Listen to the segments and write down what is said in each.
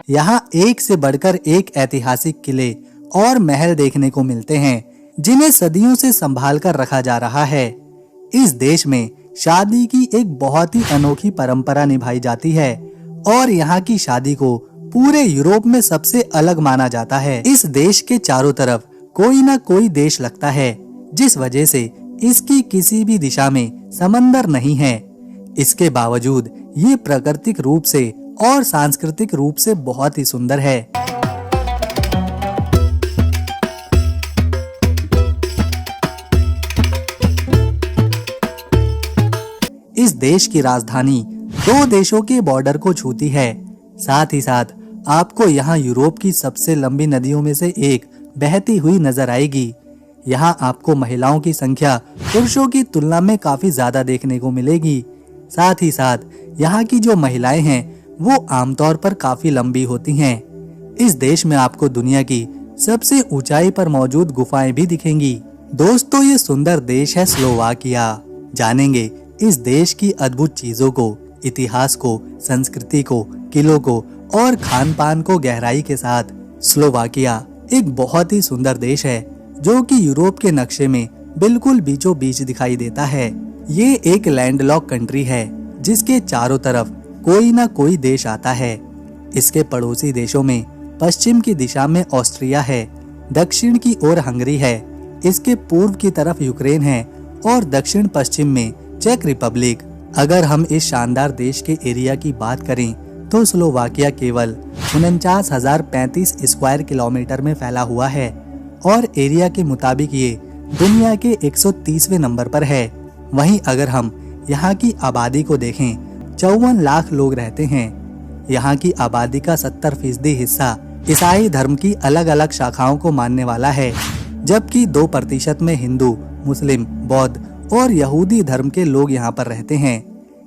यहाँ एक से बढ़कर एक ऐतिहासिक किले और महल देखने को मिलते हैं, जिन्हें सदियों से संभाल कर रखा जा रहा है। इस देश में शादी की एक बहुत ही अनोखी परंपरा निभाई जाती है और यहाँ की शादी को पूरे यूरोप में सबसे अलग माना जाता है। इस देश के चारों तरफ कोई ना कोई देश लगता है, जिस वजह से इसकी किसी भी दिशा में समंदर नहीं है। इसके बावजूद ये प्राकृतिक रूप से और सांस्कृतिक रूप से बहुत ही सुंदर है। इस देश की राजधानी दो देशों के बॉर्डर को छूती है। साथ ही साथ आपको यहाँ यूरोप की सबसे लंबी नदियों में से एक बहती हुई नजर आएगी। यहाँ आपको महिलाओं की संख्या पुरुषों की तुलना में काफी ज्यादा देखने को मिलेगी। साथ ही साथ यहाँ की जो महिलाएं हैं वो आमतौर पर काफी लंबी होती हैं। इस देश में आपको दुनिया की सबसे ऊंचाई पर मौजूद गुफाएं भी दिखेंगी। दोस्तों, ये सुंदर देश है स्लोवाकिया। जानेंगे इस देश की अद्भुत चीजों को, इतिहास को, संस्कृति को, किलों को और खान पान को गहराई के साथ। स्लोवाकिया एक बहुत ही सुंदर देश है जो कि यूरोप के नक्शे में बिल्कुल बीचों बीच दिखाई देता है। ये एक लैंडलॉक कंट्री है जिसके चारों तरफ कोई ना कोई देश आता है। इसके पड़ोसी देशों में पश्चिम की दिशा में ऑस्ट्रिया है, दक्षिण की ओर हंगरी है, इसके पूर्व की तरफ यूक्रेन है और दक्षिण पश्चिम में चेक रिपब्लिक। अगर हम इस शानदार देश के एरिया की बात करें तो स्लोवाकिया केवल 49,035 स्क्वायर किलोमीटर में फैला हुआ है और एरिया के मुताबिक ये दुनिया के 130वें नंबर पर है। वहीं अगर हम यहाँ की आबादी को देखें, 54 लाख लोग रहते हैं। यहाँ की आबादी का 70% हिस्सा ईसाई धर्म की अलग अलग शाखाओं को मानने वाला है, जबकि 2% में हिंदू, मुस्लिम, बौद्ध और यहूदी धर्म के लोग यहाँ पर रहते हैं।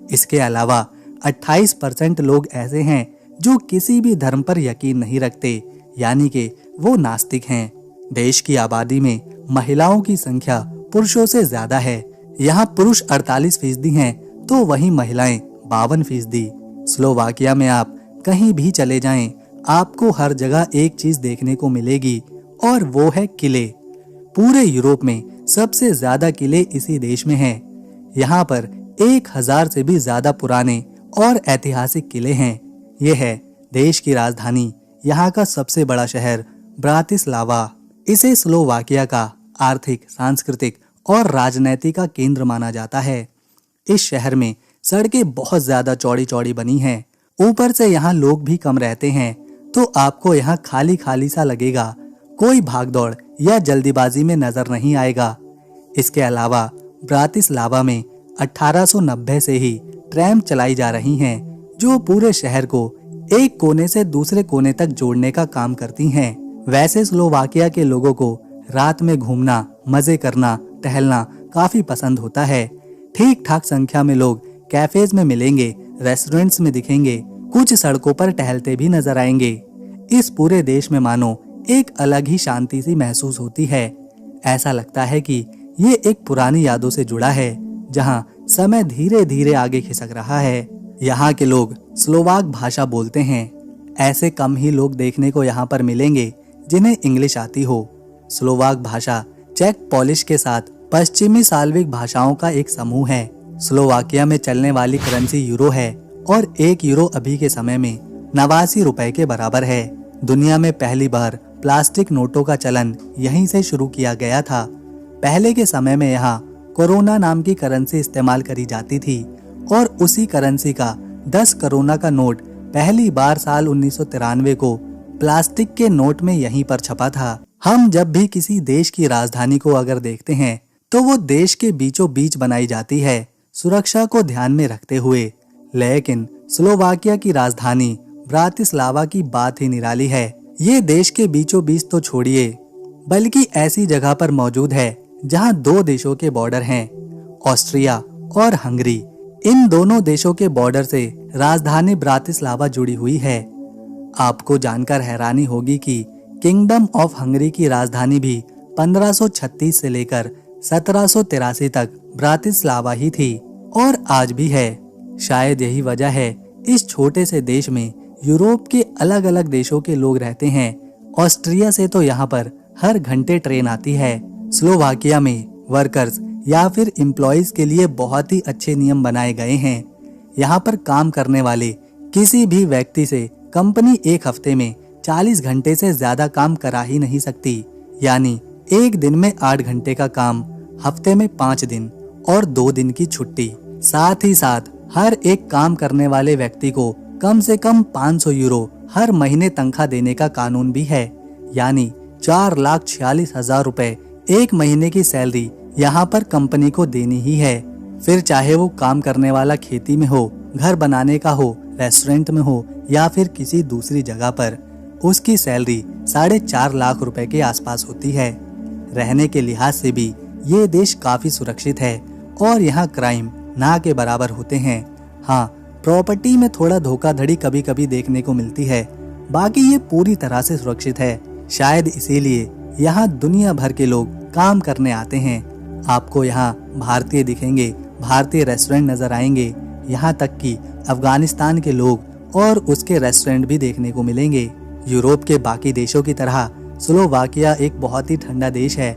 इसके अलावा 28% लोग ऐसे हैं जो किसी भी धर्म पर यकीन नहीं रखते, यानी कि वो नास्तिक हैं। देश की आबादी में महिलाओं की संख्या पुरुषों से ज्यादा है। यहाँ पुरुष 48% हैं तो वहीं महिलाएं 52%। स्लोवाकिया में आप कहीं भी चले जाएं, आपको हर जगह एक चीज देखने को मिलेगी और वो है किले। पूरे यूरोप में सबसे ज्यादा किले इसी देश में हैं। यहाँ पर 1000 से भी ज्यादा पुराने और ऐतिहासिक किले हैं। ये है देश की राजधानी, यहाँ का सबसे बड़ा शहर ब्रातिस्लावा। इसे स्लोवाकिया का आर्थिक, सांस्कृतिक और राजनीति का केंद्र माना जाता है। इस शहर में सड़कें बहुत ज्यादा चौड़ी चौड़ी बनी हैं। ऊपर से यहाँ लोग भी कम रहते हैं, तो आपको यहाँ खाली खाली सा लगेगा। कोई भागदौड़ या जल्दीबाजी में नजर नहीं आएगा। इसके अलावा ब्रातिस्लावा में 1890 से ही ट्रैम चलाई जा रही हैं, जो पूरे शहर को एक कोने से दूसरे कोने तक जोड़ने का काम करती हैं। वैसे स्लोवाकिया के लोगों को रात में घूमना, मजे करना, टहलना काफी पसंद होता है। ठीक ठाक संख्या में लोग कैफेज में मिलेंगे, रेस्टोरेंट्स में दिखेंगे, कुछ सड़कों पर टहलते भी नजर आएंगे। इस पूरे देश में मानो एक अलग ही शांति सी महसूस होती है। ऐसा लगता है कि ये एक पुरानी यादों से जुड़ा है, जहाँ समय धीरे धीरे आगे खिसक रहा है। यहाँ के लोग स्लोवाक भाषा बोलते हैं। ऐसे कम ही लोग देखने को यहाँ पर मिलेंगे जिन्हें इंग्लिश आती हो। स्लोवाक भाषा चेक पोलिश के साथ पश्चिमी साल्विक भाषाओं का एक समूह है। स्लोवाकिया में चलने वाली करेंसी यूरो है और 1 यूरो अभी के समय में 89 रुपए के बराबर है। दुनिया में पहली बार प्लास्टिक नोटों का चलन यहीं से शुरू किया गया था। पहले के समय में यहाँ कोरोना नाम की करेंसी इस्तेमाल करी जाती थी और उसी करेंसी का 10 कोरोना का नोट पहली बार साल 1993 को प्लास्टिक के नोट में यहीं पर छपा था। हम जब भी किसी देश की राजधानी को अगर देखते हैं तो वो देश के बीचों बीच बनाई जाती है, सुरक्षा को ध्यान में रखते हुए। लेकिन स्लोवाकिया की राजधानी ब्रातिस्लावा की बात ही निराली है। ये देश के बीचों बीच तो छोड़िए, बल्कि ऐसी जगह पर मौजूद है जहां 2 देशों के बॉर्डर हैं, ऑस्ट्रिया और हंगरी। इन दोनों देशों के बॉर्डर से राजधानी ब्रातिस्लावा जुड़ी हुई है। आपको जानकर हैरानी होगी कि किंगडम ऑफ हंगरी की राजधानी भी 1536 से लेकर 1783 तक ब्रातिस्लावा ही थी और आज भी है। शायद यही वजह है इस छोटे से देश में यूरोप के अलग अलग देशों के लोग रहते हैं। ऑस्ट्रिया से तो यहाँ पर हर घंटे ट्रेन आती है। स्लोवाकिया में वर्कर्स या फिर एम्प्लॉइज के लिए बहुत ही अच्छे नियम बनाए गए हैं। यहाँ पर काम करने वाले किसी भी व्यक्ति से कंपनी एक हफ्ते में 40 घंटे से ज्यादा काम करा ही नहीं सकती। यानी एक दिन में 8 घंटे का काम, हफ्ते में 5 दिन और 2 दिन की छुट्टी। साथ ही साथ हर एक काम करने वाले व्यक्ति को कम से कम 500 यूरो हर महीने तनख्वाह देने का कानून भी है। यानी 4,46,000 रुपए एक महीने की सैलरी यहाँ पर कंपनी को देनी ही है। फिर चाहे वो काम करने वाला खेती में हो, घर बनाने का हो, रेस्टोरेंट में हो या फिर किसी दूसरी जगह पर, उसकी सैलरी 4.5 लाख रुपए के आसपास होती है। रहने के लिहाज से भी ये देश काफी सुरक्षित है और यहाँ क्राइम ना के बराबर होते हैं। हाँ, प्रॉपर्टी में थोड़ा धोखाधड़ी कभी कभी देखने को मिलती है, बाकी ये पूरी तरह से सुरक्षित है। शायद इसीलिए यहाँ दुनिया भर के लोग काम करने आते हैं। आपको यहाँ भारतीय दिखेंगे, भारतीय रेस्टोरेंट नजर आएंगे, यहाँ तक कि अफगानिस्तान के लोग और उसके रेस्टोरेंट भी देखने को मिलेंगे। यूरोप के बाकी देशों की तरह स्लोवाकिया एक बहुत ही ठंडा देश है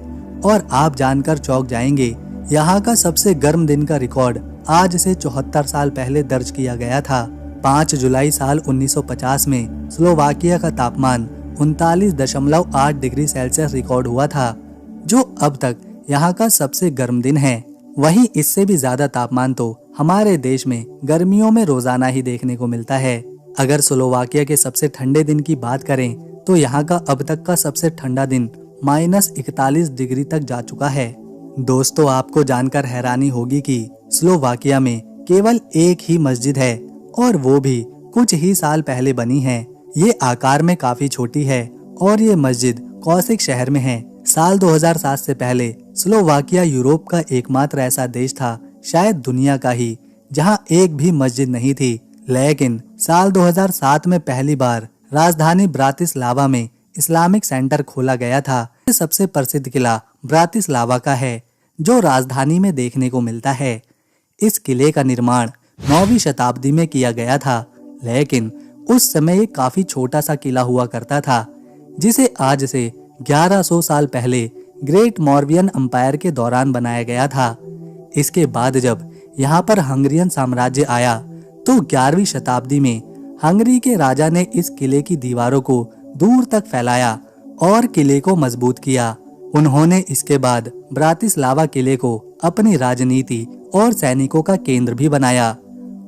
और आप जानकर चौंक जाएंगे, यहाँ का सबसे गर्म दिन का रिकॉर्ड आज से 74 साल पहले दर्ज किया गया था। 5 जुलाई साल 1950 में स्लोवाकिया का तापमान 39.8 डिग्री सेल्सियस रिकॉर्ड हुआ था, जो अब तक यहाँ का सबसे गर्म दिन है। वहीं इससे भी ज्यादा तापमान तो हमारे देश में गर्मियों में रोजाना ही देखने को मिलता है। अगर स्लोवाकिया के सबसे ठंडे दिन की बात करें तो यहाँ का अब तक का सबसे ठंडा दिन -41 डिग्री तक जा चुका है। दोस्तों, आपको जानकर हैरानी होगी कि स्लोवाकिया में केवल एक ही मस्जिद है और वो भी कुछ ही साल पहले बनी है। ये आकार में काफी छोटी है और ये मस्जिद कौसिक शहर में है। साल 2007 से पहले स्लोवाकिया यूरोप का एकमात्र ऐसा देश था, शायद दुनिया का ही, जहां एक भी मस्जिद नहीं थी। लेकिन साल 2007 में पहली बार राजधानी ब्रातिस्लावा में इस्लामिक सेंटर खोला गया था। सबसे प्रसिद्ध किला ब्रातिस्लावा का है, जो राजधानी में देखने को मिलता है। इस किले का निर्माण 9वीं शताब्दी में किया गया था, लेकिन उस समय ये काफी छोटा सा किला हुआ करता था, जिसे आज से 1100 साल पहले ग्रेट मॉर्वियन एम्पायर के दौरान बनाया गया था। इसके बाद जब यहाँ पर हंगरियन साम्राज्य आया तो 11वीं शताब्दी में हंगरी के राजा ने इस किले की दीवारों को दूर तक फैलाया और किले को मजबूत किया। उन्होंने इसके बाद ब्रातिस्लावा किले को अपनी राजनीति और सैनिकों का केंद्र भी बनाया।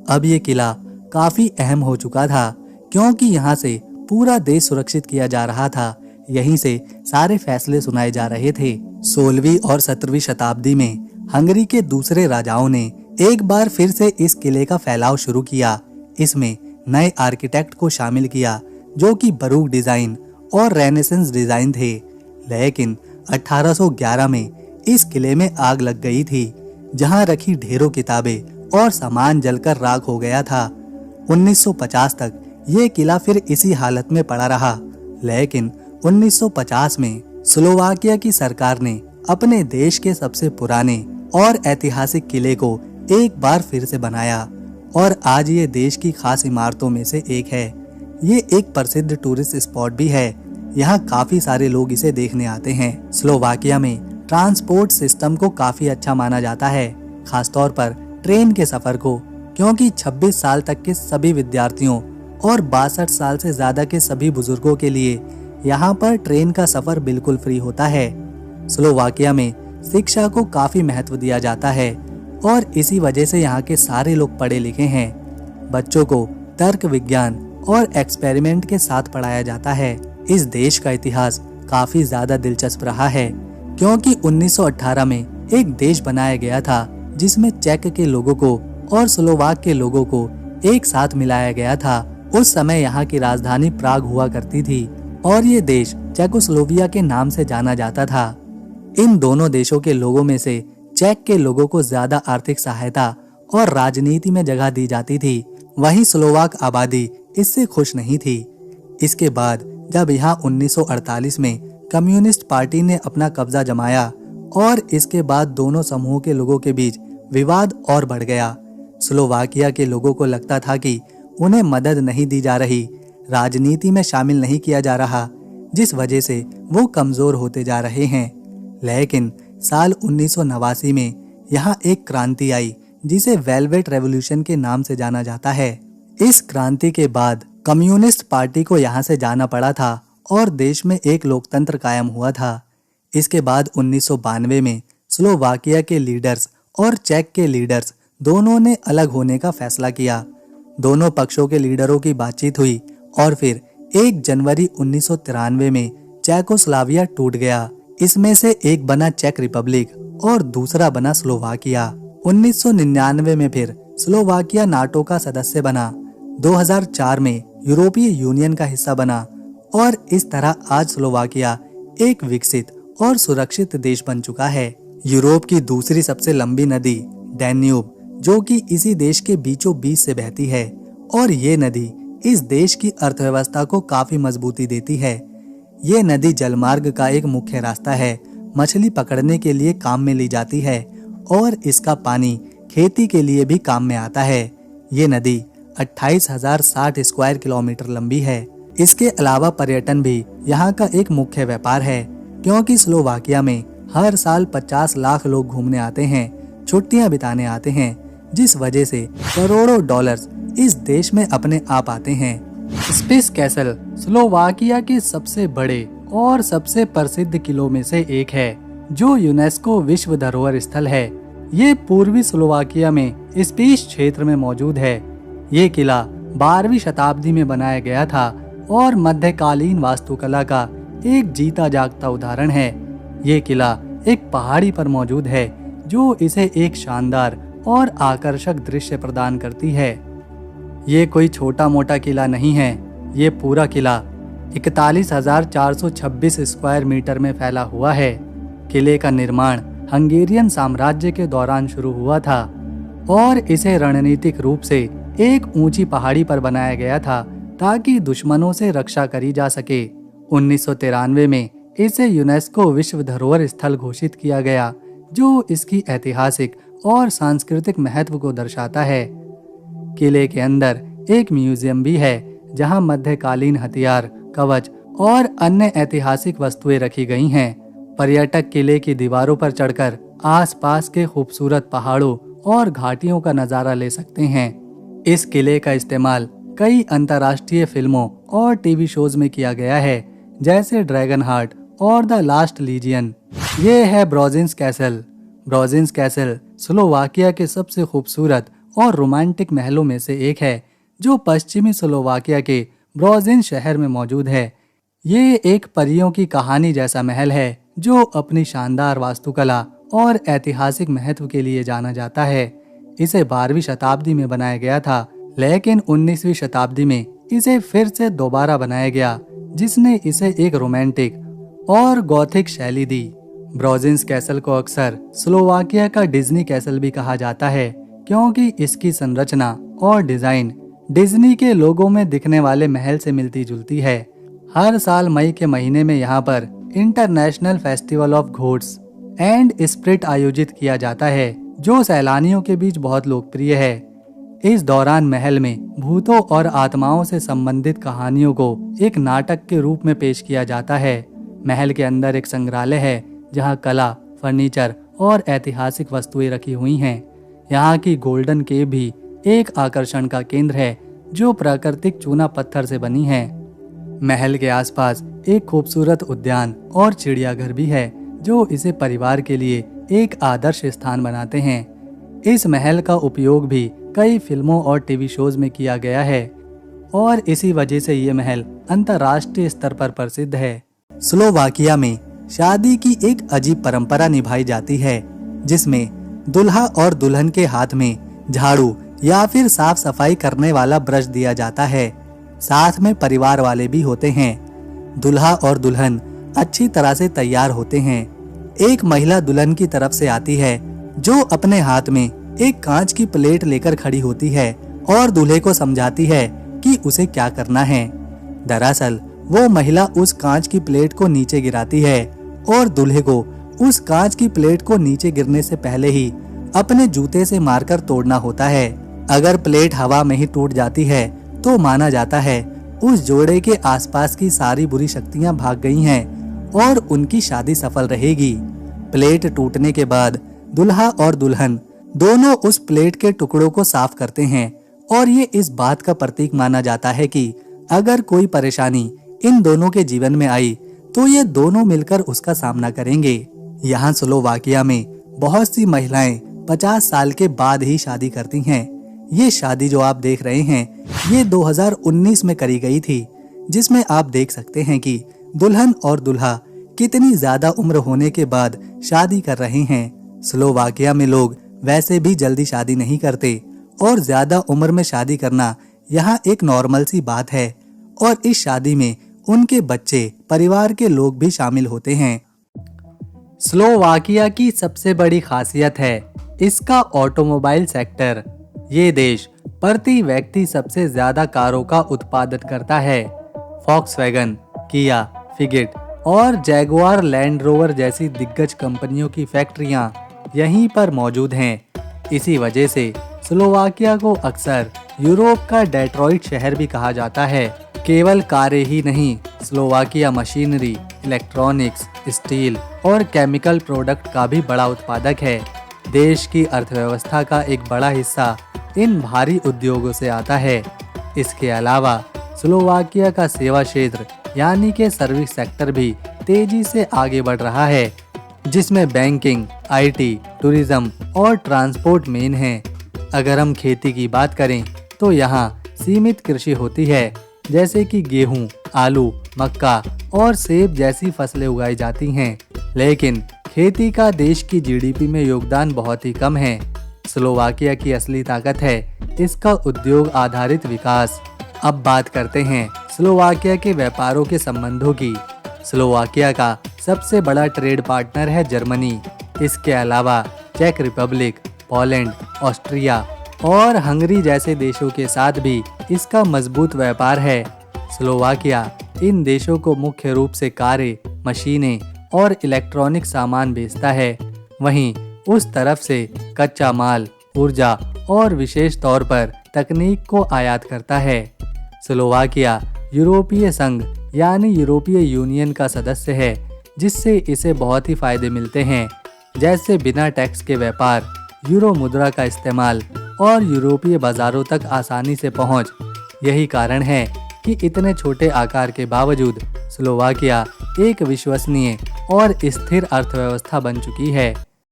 अब ये किला काफी अहम हो चुका था, क्योंकि यहाँ से पूरा देश सुरक्षित किया जा रहा था। यहीं से सारे फैसले सुनाए जा रहे थे। 16वीं और 17वीं शताब्दी में हंगरी के दूसरे राजाओं ने एक बार फिर से इस किले का फैलाव शुरू किया। इसमें नए आर्किटेक्ट को शामिल किया, जो कि बरूक डिजाइन और रेनेसेंस डिजाइन थे। लेकिन 1811 में इस किले में आग लग गई थी, जहां रखी ढेरों किताबें और सामान जलकर राख हो गया था। 1950 तक ये किला फिर इसी हालत में पड़ा रहा, लेकिन 1950 में स्लोवाकिया की सरकार ने अपने देश के सबसे पुराने और ऐतिहासिक किले को एक बार फिर से बनाया और आज ये देश की खास इमारतों में से एक है। ये एक प्रसिद्ध टूरिस्ट स्पॉट भी है, यहाँ काफी सारे लोग इसे देखने आते हैं। स्लोवाकिया में ट्रांसपोर्ट सिस्टम को काफी अच्छा माना जाता है, खासतौर पर ट्रेन के सफर को, क्योंकि 26 साल तक के सभी विद्यार्थियों और 62 साल से ज्यादा के सभी बुजुर्गों के लिए यहाँ पर ट्रेन का सफर बिल्कुल फ्री होता है। स्लोवाकिया में शिक्षा को काफी महत्व दिया जाता है और इसी वजह से यहाँ के सारे लोग पढ़े लिखे हैं। बच्चों को तर्क विज्ञान और एक्सपेरिमेंट के साथ पढ़ाया जाता है। इस देश का इतिहास काफी ज्यादा दिलचस्प रहा है, क्योंकि 1918 में एक देश बनाया गया था जिसमें चेक के लोगों को और स्लोवाक के लोगों को एक साथ मिलाया गया था। उस समय यहाँ की राजधानी प्राग हुआ करती थी और ये देश चेकोस्लोविया के नाम से जाना जाता था। इन दोनों देशों के लोगों में से चेक के लोगों को ज्यादा आर्थिक सहायता और राजनीति में जगह दी जाती थी, वहीं स्लोवाक आबादी इससे खुश नहीं थी। इसके बाद जब यहाँ 1948 में कम्युनिस्ट पार्टी ने अपना कब्जा जमाया और इसके बाद दोनों समूहों के लोगों के बीच विवाद और बढ़ गया। स्लोवाकिया के लोगों को लगता था कि उन्हें मदद नहीं दी जा रही, राजनीति में शामिल नहीं किया जा रहा, जिस वजह से वो कमजोर होते जा रहे हैं। लेकिन साल 1989 में यहाँ एक क्रांति आई जिसे वेलवेट रेवोल्यूशन के नाम से जाना जाता है। इस क्रांति के बाद कम्युनिस्ट पार्टी को यहाँ से जाना पड़ा था और देश में एक लोकतंत्र कायम हुआ था। इसके बाद 1992 में स्लोवाकिया के लीडर्स और चेक के लीडर्स दोनों ने अलग होने का फैसला किया। दोनों पक्षों के लीडरों की बातचीत हुई और फिर 1 जनवरी 1993 में चेकोस्लोवाकिया टूट गया। इसमें से एक बना चेक रिपब्लिक और दूसरा बना स्लोवाकिया। 1999 में फिर स्लोवाकिया नाटो का सदस्य बना। 2004 में यूरोपीय यूनियन का हिस्सा बना और इस तरह आज स्लोवाकिया एक विकसित और सुरक्षित देश बन चुका है। यूरोप की दूसरी सबसे लंबी नदी डैन्यूब, जो कि इसी देश के बीचों बीच से बहती है, और ये नदी इस देश की अर्थव्यवस्था को काफी मजबूती देती है। ये नदी जलमार्ग का एक मुख्य रास्ता है, मछली पकड़ने के लिए काम में ली जाती है और इसका पानी खेती के लिए भी काम में आता है। ये नदी 28,060 स्क्वायर किलोमीटर लंबी है। इसके अलावा पर्यटन भी यहाँ का एक मुख्य व्यापार है, क्योंकि स्लोवाकिया में हर साल 50 लाख लोग घूमने आते हैं, छुट्टियां बिताने आते हैं, जिस वजह से करोड़ों डॉलर्स इस देश में अपने आप आते हैं। स्पिस कैसल स्लोवाकिया के सबसे बड़े और सबसे प्रसिद्ध किलों में से एक है, जो यूनेस्को विश्व धरोहर स्थल है। ये पूर्वी स्लोवाकिया में स्पिस क्षेत्र में मौजूद है। ये किला 12वीं शताब्दी में बनाया गया था और मध्यकालीन वास्तुकला का एक जीता जागता उदाहरण है। ये किला एक पहाड़ी पर मौजूद है, जो इसे एक शानदार और आकर्षक दृश्य प्रदान करती है। ये कोई छोटा मोटा किला नहीं है। ये पूरा किला 41,426 स्क्वायर मीटर में फैला हुआ है। किले का निर्माण हंगेरियन साम्राज्य के दौरान शुरू हुआ था और इसे रणनीतिक रूप से एक ऊंची पहाड़ी पर बनाया गया था ताकि दुश्मनों से रक्षा करी जा सके। 1993 में इसे यूनेस्को विश्व धरोहर स्थल घोषित किया गया, जो इसकी ऐतिहासिक और सांस्कृतिक महत्व को दर्शाता है। किले के अंदर एक म्यूजियम भी है, जहां मध्यकालीन हथियार, कवच और अन्य ऐतिहासिक वस्तुएं रखी गई हैं। पर्यटक किले की दीवारों पर चढ़कर आसपास के खूबसूरत पहाड़ों और घाटियों का नजारा ले सकते हैं। इस किले का इस्तेमाल कई अंतर्राष्ट्रीय फिल्मों और टीवी शोज में किया गया है, जैसे ड्रैगन हार्ट और द लास्ट लीजियन। ये है ब्रोजिन्स कैसल। ब्रोजिन्स कैसल स्लोवाकिया के सबसे खूबसूरत और रोमांटिक महलों में से एक है, जो पश्चिमी स्लोवाकिया के ब्रोजिन शहर में मौजूद है। ये एक परियों की कहानी जैसा महल है, जो अपनी शानदार वास्तुकला और ऐतिहासिक महत्व के लिए जाना जाता है। इसे 12वीं शताब्दी में बनाया गया था, लेकिन 19वीं शताब्दी में इसे फिर से दोबारा बनाया गया, जिसने इसे एक रोमांटिक और गॉथिक शैली दी। ब्रोजिन्स कैसल को अक्सर स्लोवाकिया का डिज्नी कैसल भी कहा जाता है, क्योंकि इसकी संरचना और डिजाइन डिज्नी के लोगों में दिखने वाले महल से मिलती जुलती है। हर साल मई के महीने में यहाँ पर international festival of gods and spirit आयोजित किया जाता है, जो सैलानियों के बीच बहुत लोकप्रिय है। इस दौरान महल में भूतों और आत्माओं से संबंधित कहानियों को एक नाटक के रूप में पेश किया जाता है। महल के अंदर एक संग्रहालय है, जहाँ कला, फर्नीचर और ऐतिहासिक वस्तुएं रखी हुई हैं। यहाँ की गोल्डन केव भी एक आकर्षण का केंद्र है, जो प्राकृतिक चूना पत्थर से बनी है। महल के आसपास एक खूबसूरत उद्यान और चिड़ियाघर भी है, जो इसे परिवार के लिए एक आदर्श स्थान बनाते हैं। इस महल का उपयोग भी कई फिल्मों और टीवी शोज में किया गया है और इसी वजह से ये महल अंतर्राष्ट्रीय स्तर पर प्रसिद्ध है। स्लोवाकिया में शादी की एक अजीब परंपरा निभाई जाती है, जिसमें दुल्हा और दुल्हन के हाथ में झाड़ू या फिर साफ सफाई करने वाला ब्रश दिया जाता है। साथ में परिवार वाले भी होते हैं। दुल्हा और दुल्हन अच्छी तरह से तैयार होते हैं। एक महिला दुल्हन की तरफ से आती है, जो अपने हाथ में एक कांच की प्लेट लेकर खड़ी होती है और दूल्हे को समझाती है कि उसे क्या करना है। दरअसल वो महिला उस कांच की प्लेट को नीचे गिराती है और दूल्हे को उस कांच की प्लेट को नीचे गिरने से पहले ही अपने जूते से मारकर तोड़ना होता है। अगर प्लेट हवा में ही टूट जाती है तो माना जाता है उस जोड़े के आसपास की सारी बुरी शक्तियां भाग गई हैं और उनकी शादी सफल रहेगी। प्लेट टूटने के बाद दुल्हा और दुल्हन दोनों उस प्लेट के टुकड़ों को साफ करते हैं और ये इस बात का प्रतीक माना जाता है कि अगर कोई परेशानी इन दोनों के जीवन में आई तो ये दोनों मिलकर उसका सामना करेंगे। यहाँ स्लोवाकिया में बहुत सी महिलाएं 50 साल के बाद ही शादी करती हैं। ये शादी जो आप देख रहे हैं ये 2019 में करी गई थी, जिसमें आप देख सकते हैं कि दुल्हन और दुल्हा कितनी ज्यादा उम्र होने के बाद शादी कर रहे हैं। स्लोवाकिया में लोग वैसे भी जल्दी शादी नहीं करते और ज्यादा उम्र में शादी करना यहाँ एक नॉर्मल सी बात है और इस शादी में उनके बच्चे परिवार के लोग भी शामिल होते हैं। स्लोवाकिया की सबसे बड़ी खासियत है इसका ऑटोमोबाइल सेक्टर। ये देश प्रति व्यक्ति सबसे ज्यादा कारों का उत्पादन करता है। फॉक्सवैगन, किया, फिएट और जैगुआर लैंड रोवर जैसी दिग्गज कंपनियों की फैक्ट्रियां यहीं पर मौजूद हैं। इसी वजह से स्लोवाकिया को अक्सर यूरोप का डेट्रॉइट शहर भी कहा जाता है। केवल कारें ही नहीं, स्लोवाकिया मशीनरी, इलेक्ट्रॉनिक्स, स्टील और केमिकल प्रोडक्ट का भी बड़ा उत्पादक है। देश की अर्थव्यवस्था का एक बड़ा हिस्सा इन भारी उद्योगों से आता है। इसके अलावा स्लोवाकिया का सेवा क्षेत्र यानी कि सर्विस सेक्टर भी तेजी से आगे बढ़ रहा है, जिसमें बैंकिंग, आईटी, टूरिज्म और ट्रांसपोर्ट मेन है। अगर हम खेती की बात करें तो यहाँ सीमित कृषि होती है, जैसे कि गेहूं, आलू, मक्का और सेब जैसी फसलें उगाई जाती हैं। लेकिन खेती का देश की जीडीपी में योगदान बहुत ही कम है। स्लोवाकिया की असली ताकत है इसका उद्योग आधारित विकास। अब बात करते हैं स्लोवाकिया के व्यापारों के संबंधों की। स्लोवाकिया का सबसे बड़ा ट्रेड पार्टनर है जर्मनी। इसके अलावा चेक रिपब्लिक, पोलैंड, ऑस्ट्रिया और हंगरी जैसे देशों के साथ भी इसका मजबूत व्यापार है। स्लोवाकिया इन देशों को मुख्य रूप से कारें, मशीनें और इलेक्ट्रॉनिक सामान बेचता है। वहीं उस तरफ से कच्चा माल, ऊर्जा और विशेष तौर पर तकनीक को आयात करता है। स्लोवाकिया यूरोपीय संघ यानी यूरोपीय यूनियन का सदस्य है, जिससे इसे बहुत ही फायदे मिलते हैं, जैसे बिना टैक्स के व्यापार, यूरो मुद्रा का इस्तेमाल और यूरोपीय बाजारों तक आसानी से पहुंच। यही कारण है कि इतने छोटे आकार के बावजूद स्लोवाकिया एक विश्वसनीय और स्थिर अर्थव्यवस्था बन चुकी है।